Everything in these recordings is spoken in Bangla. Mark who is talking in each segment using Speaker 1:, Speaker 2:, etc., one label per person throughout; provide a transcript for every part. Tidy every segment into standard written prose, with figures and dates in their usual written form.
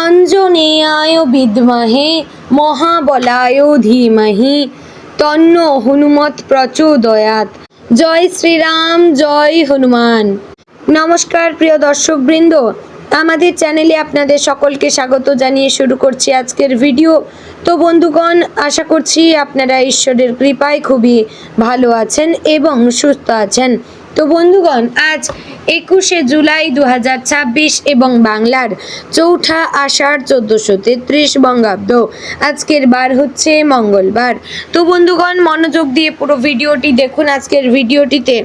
Speaker 1: অঞ্জনেয়ায় বিদ্মহে মহাবলায় ধীমহি তন্ন হনুমৎ প্রচোদয়াৎ। জয় শ্রীরাম, জয় হনুমান। নমস্কার প্রিয় দর্শকবৃন্দ, আমাদের চ্যানেলে আপনাদের সকলকে স্বাগত জানিয়ে শুরু করছি আজকের ভিডিও। তো বন্ধুগণ, আশা করছি আপনারা ঈশ্বরের কৃপায় খুবই ভালো আছেন এবং সুস্থ আছেন। তো বন্ধুগণ, আজ 21শে জুলাই 2026 এবং বাংলার 4ঠা আষাঢ় 1433 বঙ্গাব্দ। আজকের বার হচ্ছে মঙ্গলবার। তো বন্ধুগণ, মনোযোগ দিয়ে পুরো ভিডিওটি দেখুন। আজকের ভিডিওটিতে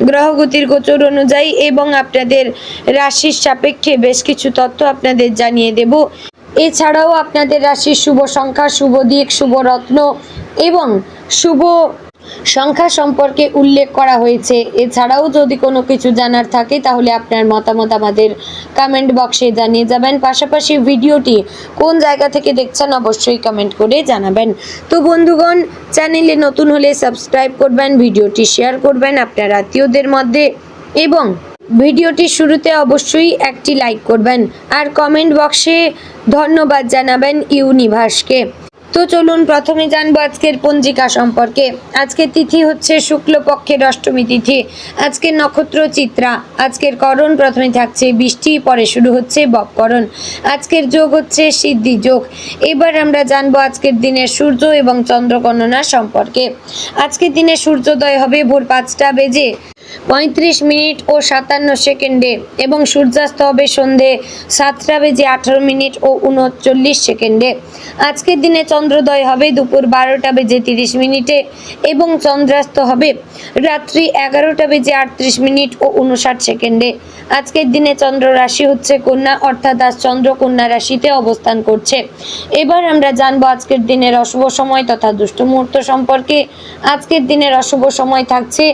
Speaker 1: গ্রহগতির গোচর অনুযায়ী এবং আপনাদের রাশির সাপেক্ষে বেশ কিছু তথ্য আপনাদের জানিয়ে দেব। এছাড়াও আপনাদের রাশির শুভ সংখ্যা, শুভ দিক, শুভ রত্ন এবং শুভ সংখ্যা সম্পর্কে উল্লেখ করা হয়েছে। এছাড়াও যদি কোনো কিছু জানার থাকে তাহলে আপনার মতামত আমাদের কমেন্ট বক্সে জানিয়ে যাবেন। পাশাপাশি ভিডিওটি কোন জায়গা থেকে দেখছেন অবশ্যই কমেন্ট করে জানাবেন। তো বন্ধুগণ, চ্যানেলে নতুন হলে সাবস্ক্রাইব করবেন, ভিডিওটি শেয়ার করবেন আপনার আত্মীয়দের মধ্যে এবং ভিডিওটির শুরুতে অবশ্যই একটি লাইক করবেন আর কমেন্ট বক্সে ধন্যবাদ জানাবেন ইউনিভার্সকে। তো চলুন প্রথমে জানবো আজকের পঞ্জিকা সম্পর্কে। আজকের তিথি হচ্ছে শুক্লপক্ষের অষ্টমী তিথি। আজকের নক্ষত্র চিত্রা। আজকের করণ প্রথমে থাকছে বৃষ্টি, পরে শুরু হচ্ছে ববকরণ। আজকের যোগ হচ্ছে সিদ্ধি যোগ। এবার আমরা জানবো আজকের দিনের সূর্য এবং চন্দ্র গণনা সম্পর্কে। আজকের দিনে সূর্যোদয় হবে ভোর 5টা বেজে 35 মিনিট ও 57 সেকেন্ডে এবং সূর্যাস্ত হবে সন্ধে 7টা বেজে 18 মিনিট ও 39 সেকেন্ডে। আজকের দিনে চন্দ্রোদয় হবে দুপুর 12টা বেজে 30 মিনিটে এবং চন্দ্রাস্ত হবে রাত্রি 11টা বেজে 38 মিনিট ও 59 সেকেন্ডে। আজকের দিনে চন্দ্র রাশি হচ্ছে কন্যা, অর্থাৎ আজ চন্দ্র কন্যা রাশিতে অবস্থান করছে। এবার আমরা জানবো আজকের দিনের অশুভ সময় তথা দুষ্ট মুহূর্ত সম্পর্কে। আজকের দিনের অশুভ সময় থাকছে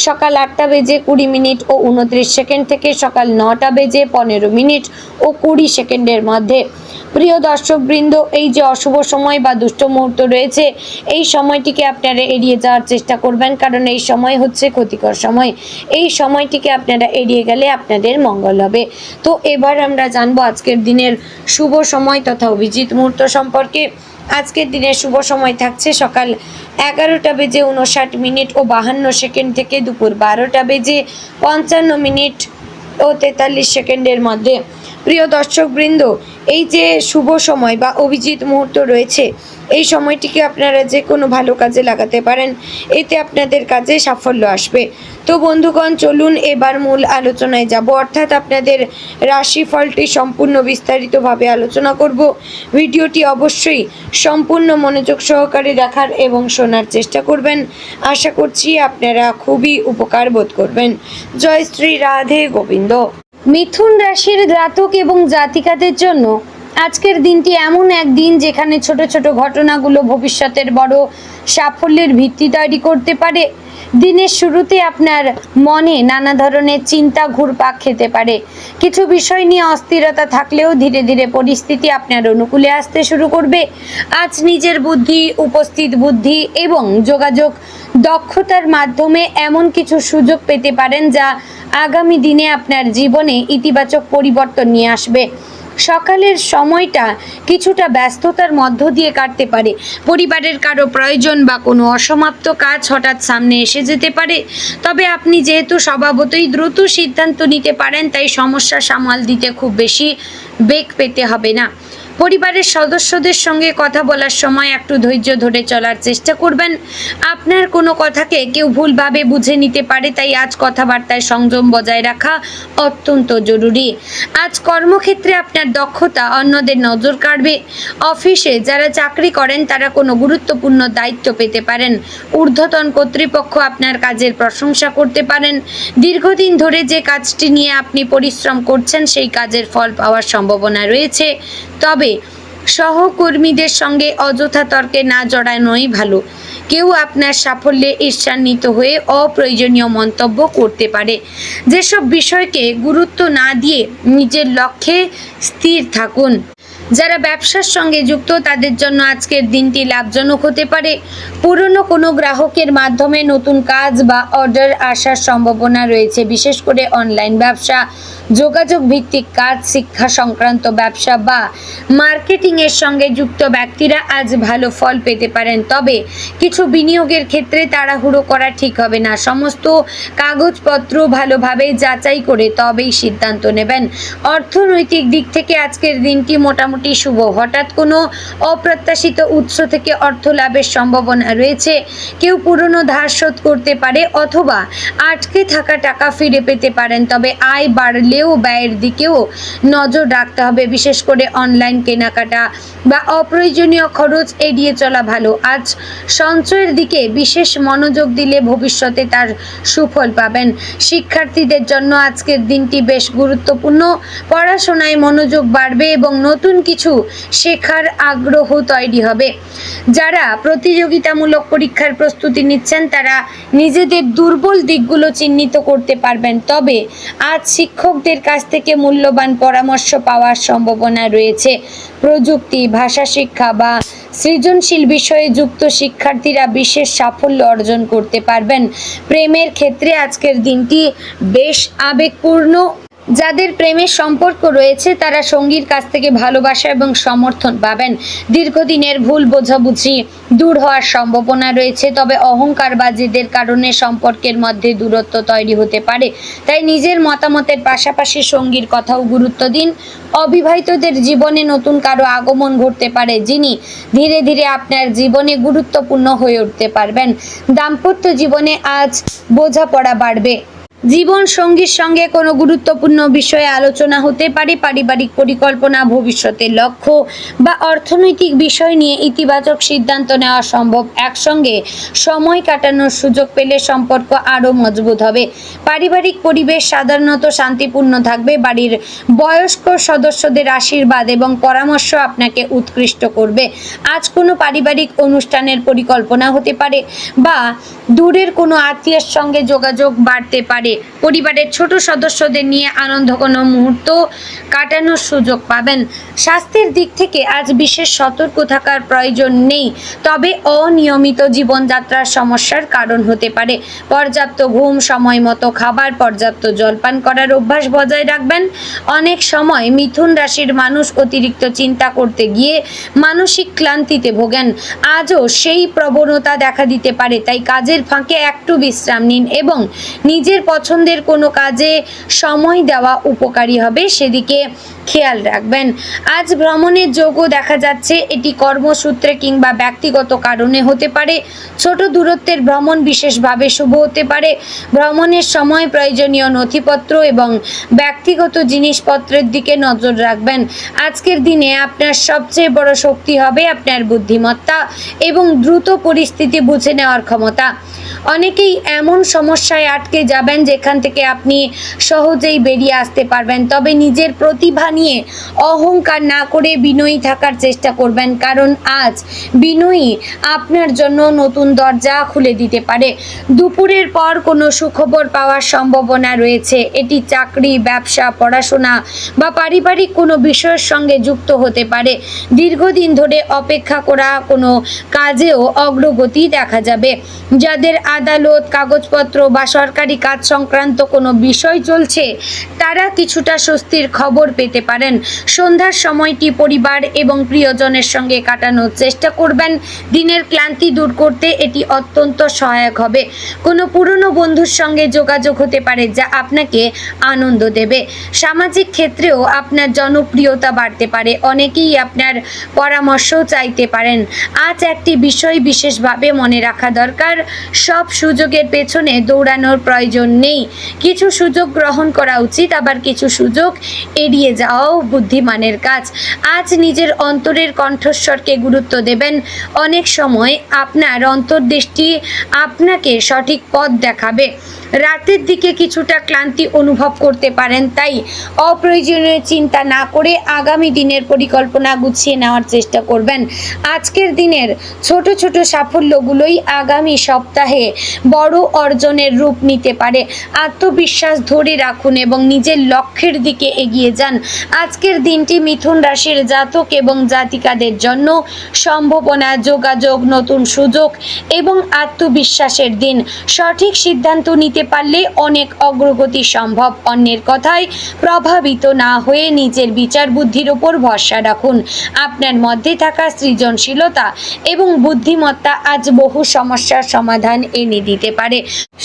Speaker 1: সকাল 8টা বেজে 20 মিনিট ও 29 সেকেন্ড থেকে সকাল 9টা বেজে 15 মিনিট ও 20 সেকেন্ডের মধ্যে। প্রিয় দর্শকবৃন্দ, এই যে অশুভ সময় বা দুষ্ট মুহূর্ত রয়েছে, এই সময়টিকে আপনারা এড়িয়ে যাওয়ার চেষ্টা করবেন, কারণ এই সময় হচ্ছে ক্ষতিকর সময়। এই সময়টিকে আপনারা এড়িয়ে গেলে আপনাদের মঙ্গল হবে। তো এবার আমরা জানবো আজকের দিনের শুভ সময় তথা অভিজিৎ মুহূর্ত সম্পর্কে। আজকের দিনের শুভ সময় থাকছে সকাল 11টা বেজে 59 মিনিট ও 52 সেকেন্ড থেকে দুপুর 12টা বেজে 55 মিনিট ও 43 সেকেন্ডের মধ্যে। প্রিয় দর্শকবৃন্দ, এই যে শুভ সময় বা অভিজিৎ মুহূর্ত রয়েছে, এই সময়টিকে আপনারা যে কোনো ভালো কাজে লাগাতে পারেন, এতে আপনাদের কাজে সাফল্য আসবে। তো বন্ধুগণ, চলুন এবার মূল আলোচনায় যাব, অর্থাৎ আপনাদের রাশিফলটি সম্পূর্ণ বিস্তারিতভাবে আলোচনা করব। ভিডিওটি অবশ্যই সম্পূর্ণ মনোযোগ সহকারে দেখার এবং শোনার চেষ্টা করবেন। আশা করছি আপনারা খুবই উপকার বোধ করবেন। জয় শ্রী রাধে গোবিন্দ। মিথুন রাশির জাতক এবং জাতিকাদের জন্য আজকের দিনটি এমন এক দিন যেখানে ছোট ছোট ঘটনাগুলো ভবিষ্যতের বড় সাফল্যের ভিত্তি তৈরি করতে পারে। দিনের শুরুতে আপনার মনে নানা ধরনের চিন্তা ঘুরপাক খেতে পারে। কিছু বিষয় নিয়ে অস্থিরতা থাকলেও ধীরে ধীরে পরিস্থিতি আপনার অনুকূলে আসতে শুরু করবে। আজ নিজের বুদ্ধি, উপস্থিত বুদ্ধি এবং যোগাযোগ দক্ষতার মাধ্যমে এমন কিছু সুযোগ পেতে পারেন যা আগামী দিনে আপনার জীবনে ইতিবাচক পরিবর্তন নিয়ে আসবে। সকালের সময়টা কিছুটা ব্যস্ততার মধ্য দিয়ে কাটতে পারে। পরিবারের কারো প্রয়োজন বা কোনো অসমাপ্ত কাজ হঠাৎ সামনে এসে যেতে পারে। তবে আপনি যেহেতু স্বভাবতই দ্রুত সিদ্ধান্ত নিতে পারেন, তাই সমস্যা সামাল দিতে খুব বেশি বেগ পেতে হবে না। পরিবারের সদস্যদের সঙ্গে কথা বলার সময় একটু ধৈর্য ধরে চলার চেষ্টা করবেন। আপনার কোনো কথাকে কেউ ভুলভাবে বুঝে নিতে পারে, তাই আজ কথাবার্তায় সংযম বজায় রাখা অত্যন্ত জরুরি। আজ কর্মক্ষেত্রে আপনার দক্ষতা অন্যদের নজর কাড়বে। অফিসে যারা চাকরি করেন তারা কোনো গুরুত্বপূর্ণ দায়িত্ব পেতে পারেন। ঊর্ধ্বতন কর্তৃপক্ষ আপনার কাজের প্রশংসা করতে পারেন। দীর্ঘদিন ধরে যে কাজটি নিয়ে আপনি পরিশ্রম করছেন সেই কাজের ফল পাওয়ার সম্ভাবনা রয়েছে। তবে সহকর্মীদের সঙ্গে অযথা তর্কে না জড়ানোই ভালো। কেউ আপনার সাফল্যে ঈর্ষান্বিত হয়ে অপ্রয়োজনীয় মন্তব্য করতে পারে। যেসব বিষয়কে গুরুত্ব না দিয়ে নিজের লক্ষ্যে স্থির থাকুন। যারা ব্যবসার সঙ্গে যুক্ত তাদের জন্য আজকের দিনটি লাভজনক হতে পারে। পুরনো কোনো গ্রাহকের মাধ্যমে নতুন কাজ বা অর্ডার আসার সম্ভাবনা রয়েছে। বিশেষ করে অনলাইন ব্যবসা, যোগাযোগ ভিত্তিক কাজ, শিক্ষা সংক্রান্ত ব্যবসা বা মার্কেটিংয়ের সঙ্গে যুক্ত ব্যক্তিরা আজ ভালো ফল পেতে পারেন। তবে কিছু বিনিয়োগের ক্ষেত্রে তাড়াহুড়ো করা ঠিক হবে না। সমস্ত কাগজপত্র ভালোভাবে যাচাই করে তবেই সিদ্ধান্ত নেবেন। অর্থনৈতিক দিক থেকে আজকের দিনটি মোটামুটি শুভ। হঠাৎ কোনো অপ্রত্যাশিত উৎস থেকে অর্থ লাভের সম্ভাবনা রয়েছে। কেউ পুরনো ধার শোধ করতে পারে অথবা আটকে থাকা টাকা ফিরে পেতে পারেন। তবে আয় বাড়লেও ব্যয়ের দিকেও নজর রাখতে হবে। বিশেষ করে অনলাইন কেনাকাটা বা অপ্রয়োজনীয় খরচ এড়িয়ে চলা ভালো। আজ সঞ্চয়ের দিকে বিশেষ মনোযোগ দিলে ভবিষ্যতে তার সুফল পাবেন। শিক্ষার্থীদের জন্য আজকের দিনটি বেশ গুরুত্বপূর্ণ। পড়াশোনায় মনোযোগ বাড়বে এবং নতুন কিছু শেখার আগ্রহ তৈরি হবে। যারা প্রতিযোগিতামূলক পরীক্ষার প্রস্তুতি নিচ্ছেন তারা নিজেদের দুর্বল দিকগুলো চিহ্নিত করতে পারবেন। তবে আজ শিক্ষকদের কাছ থেকে মূল্যবান পরামর্শ পাওয়ার সম্ভাবনা রয়েছে। প্রযুক্তি, ভাষা শিক্ষা বা সৃজনশীল বিষয়ে যুক্ত শিক্ষার্থীরা বিশেষ সাফল্য অর্জন করতে পারবেন। প্রেমের ক্ষেত্রে আজকের দিনটি বেশ আবেগপূর্ণ। যাদের প্রেমের সম্পর্ক রয়েছে তারা সঙ্গীর কাছ থেকে ভালোবাসা এবং সমর্থন পাবেন। দীর্ঘদিনের ভুল বোঝাবুঝি দূর হওয়ার সম্ভাবনা রয়েছে। তবে অহংকার বা জেদের কারণে সম্পর্কের মধ্যে দূরত্ব তৈরি হতে পারে। তাই নিজের মতামতের পাশাপাশি সঙ্গীর কথাও গুরুত্ব দিন। অবিবাহিতদের জীবনে নতুন কারো আগমন ঘটতে পারে, যিনি ধীরে ধীরে আপনার জীবনে গুরুত্বপূর্ণ হয়ে উঠতে পারবেন। দাম্পত্য জীবনে আজ বোঝাপড়া বাড়বে। জীবন সঙ্গীর সঙ্গে কোনো গুরুত্বপূর্ণ বিষয়ে আলোচনা হতে পারে। পারিবারিক পরিকল্পনা, ভবিষ্যতের লক্ষ্য বা অর্থনৈতিক বিষয় নিয়ে ইতিবাচক সিদ্ধান্ত নেওয়া সম্ভব। একসঙ্গে সময় কাটানোর সুযোগ পেলে সম্পর্ক আরও মজবুত হবে। পারিবারিক পরিবেশ সাধারণত শান্তিপূর্ণ থাকবে। বাড়ির বয়স্ক সদস্যদের আশীর্বাদ এবং পরামর্শ আপনাকে উৎকৃষ্ট করবে। আজ কোনো পারিবারিক অনুষ্ঠানের পরিকল্পনা হতে পারে বা দূরের কোনো আত্মীয়ের সঙ্গে যোগাযোগ বাড়তে পারে। পরিবারের ছোট সদস্যদের নিয়ে আনন্দঘন মুহূর্ত কাটানোর সুযোগ পাবেন। স্বাস্থ্যের দিক থেকে আজ বিশেষ সতর্ক থাকার প্রয়োজন নেই, তবে অনিয়মিত জীবনযাত্রার সমস্যার কারণ হতে পারে। পর্যাপ্ত ঘুম, সময় মতো খাবার, পর্যাপ্ত জলপান করার অভ্যাস বজায় রাখবেন। অনেক সময় মিথুন রাশির মানুষ অতিরিক্ত চিন্তা করতে গিয়ে মানসিক ক্লান্তিতে ভোগেন। আজও সেই প্রবণতা দেখা দিতে পারে। তাই কাজের ফাঁকে একটু বিশ্রাম নিন এবং নিজের পছন্দের কোনো কাজে সময় দেওয়া উপকারী হবে, সেদিকে খেয়াল রাখবেন। আজ ভ্রমণের যোগও দেখা যাচ্ছে। এটি কর্মসূত্রে কিংবা ব্যক্তিগত কারণে হতে পারে। ছোট দূরত্বের ভ্রমণ বিশেষভাবে শুভ হতে পারে। ভ্রমণের সময় প্রয়োজনীয় নথিপত্র এবং ব্যক্তিগত জিনিসপত্রের দিকে নজর রাখবেন। আজকের দিনে আপনার সবচেয়ে বড় শক্তি হবে আপনার বুদ্ধিমত্তা এবং দ্রুত পরিস্থিতি বুঝে নেওয়ার ক্ষমতা। অনেকেই এমন সমস্যায় আটকে যাবেন যেখান থেকে আপনি সহজেই বেরিয়ে আসতে পারবেন। তবে নিজের প্রতিভা নিয়ে অহংকার না করে বিনয়ী থাকার চেষ্টা করবেন, কারণ আজ বিনয়ী আপনার জন্য নতুন দরজা খুলে দিতে পারে। দুপুরের পর কোনো সুখবর পাওয়ার সম্ভাবনা রয়েছে। এটি চাকরি, ব্যবসা, পড়াশোনা বা পারিবারিক কোনো বিষয়ের সঙ্গে যুক্ত হতে পারে। দীর্ঘদিন ধরে অপেক্ষা করা কোনো কাজেও অগ্রগতি দেখা যাবে। যাদের আদালত, কাগজপত্র বা সরকারি কাজ সংক্রান্ত কোনো বিষয় চলছে তারা কিছুটা স্বস্তির খবর পেতে পারেন। সন্ধ্যার সময়টি পরিবার এবং প্রিয়জনের সঙ্গে কাটানোর চেষ্টা করবেন। দিনের ক্লান্তি দূর করতে এটি অত্যন্ত সহায়ক হবে। কোনো পুরনো বন্ধুর সঙ্গে যোগাযোগ হতে পারে যা আপনাকে আনন্দ দেবে। সামাজিক ক্ষেত্রেও আপনার জনপ্রিয়তা বাড়তে পারে। অনেকেই আপনার পরামর্শ চাইতে পারেন। আজ একটি বিষয় বিশেষভাবে মনে রাখা দরকার, সব সুযোগের পেছনে দৌড়ানোর প্রয়োজন নেই। কিছু সুযোগ গ্রহণ করা উচিত, আবার কিছু সুযোগ এড়িয়ে যাওয়াও বুদ্ধিমানের কাজ। আজ নিজের অন্তরের কণ্ঠস্বরকে গুরুত্ব দেবেন। অনেক সময় আপনার অন্তর্দৃষ্টি আপনাকে সঠিক পথ দেখাবে। রাতের দিকে কিছুটা ক্লান্তি অনুভব করতে পারেন, তাই অপ্রয়োজনীয় চিন্তা না করে আগামী দিনের পরিকল্পনা গুছিয়ে নেওয়ার চেষ্টা করবেন। আজকের দিনের ছোট ছোট সাফল্যগুলোই আগামী সপ্তাহে বড় অর্জনের রূপ নিতে পারে। আত্মবিশ্বাস ধরে রাখুন এবং নিজের লক্ষ্যের দিকে এগিয়ে যান। আজকের দিনটি মিথুন রাশির জাতক এবং জাতিকাদের জন্য সম্ভাবনা, যোগাযোগ, নতুন সুযোগ এবং আত্মবিশ্বাসের দিন। সঠিক সিদ্ধান্ত নিতে পারলে অনেক অগ্রগতি সম্ভব। অন্যের কথায় প্রভাবিত না হয়ে নিজের বিচার বুদ্ধির ওপর ভরসা রাখুন। আপনার মধ্যে থাকা সৃজনশীলতা এবং বুদ্ধিমত্তা আজ বহু সমস্যার সমাধান এনে দিতে পারে।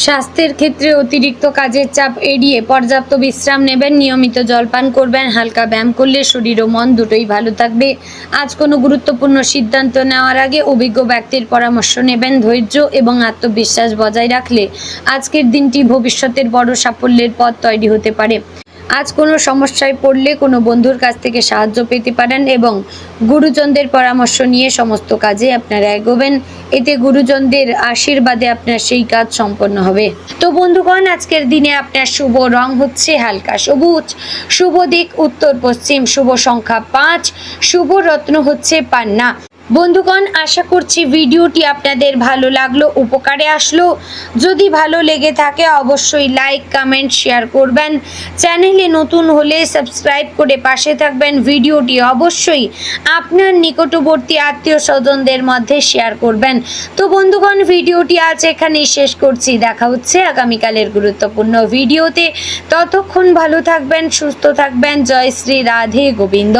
Speaker 1: স্বাস্থ্যের ক্ষেত্রে অতিরিক্ত কাজের চাপ এড়িয়ে পর্যাপ্ত বিশ্রাম নেবেন, নিয়মিত জলপান করবেন, হালকা ব্যায়াম করলে শরীর ও মন দুটোই ভালো থাকবে। আজ কোনো গুরুত্বপূর্ণ সিদ্ধান্ত নেওয়ার আগে অভিজ্ঞ ব্যক্তির পরামর্শ নেবেন। ধৈর্য এবং আত্মবিশ্বাস বজায় রাখলে আজকের দিনটি ভবিষ্যতের বড় সাফল্যের পথ তৈরি হতে পারে। আজ কোনো সমস্যায় পড়লে কোনো বন্ধুর কাছ থেকে সাহায্য পেতে পারেন এবং গুরুজনদের পরামর্শ নিয়ে সমস্ত কাজে আপনারা এগোবেন। এতে গুরুজনদের আশীর্বাদে আপনার সেই কাজ সম্পন্ন হবে। তো বন্ধুগণ, আজকের দিনে আপনার শুভ রং হচ্ছে হালকা সবুজ, শুভ দিক উত্তর পশ্চিম, শুভ সংখ্যা 5, শুভ রত্ন হচ্ছে পান্না। বন্ধুগণ, আশা করছি ভিডিওটি আপনাদের ভালো লাগলো, উপকারে আসলো। যদি ভালো লেগে থাকে অবশ্যই লাইক, কমেন্ট, শেয়ার করবেন। চ্যানেলে নতুন হলে সাবস্ক্রাইব করে পাশে থাকবেন। ভিডিওটি অবশ্যই আপনার নিকটবর্তী আত্মীয় স্বজনদের মধ্যে শেয়ার করবেন। তো বন্ধুগণ, ভিডিওটি আজ এখানেই শেষ করছি। দেখা হচ্ছে আগামীকালের গুরুত্বপূর্ণ ভিডিওতে। ততক্ষণ ভালো থাকবেন, সুস্থ থাকবেন। জয় শ্রী রাধে গোবিন্দ।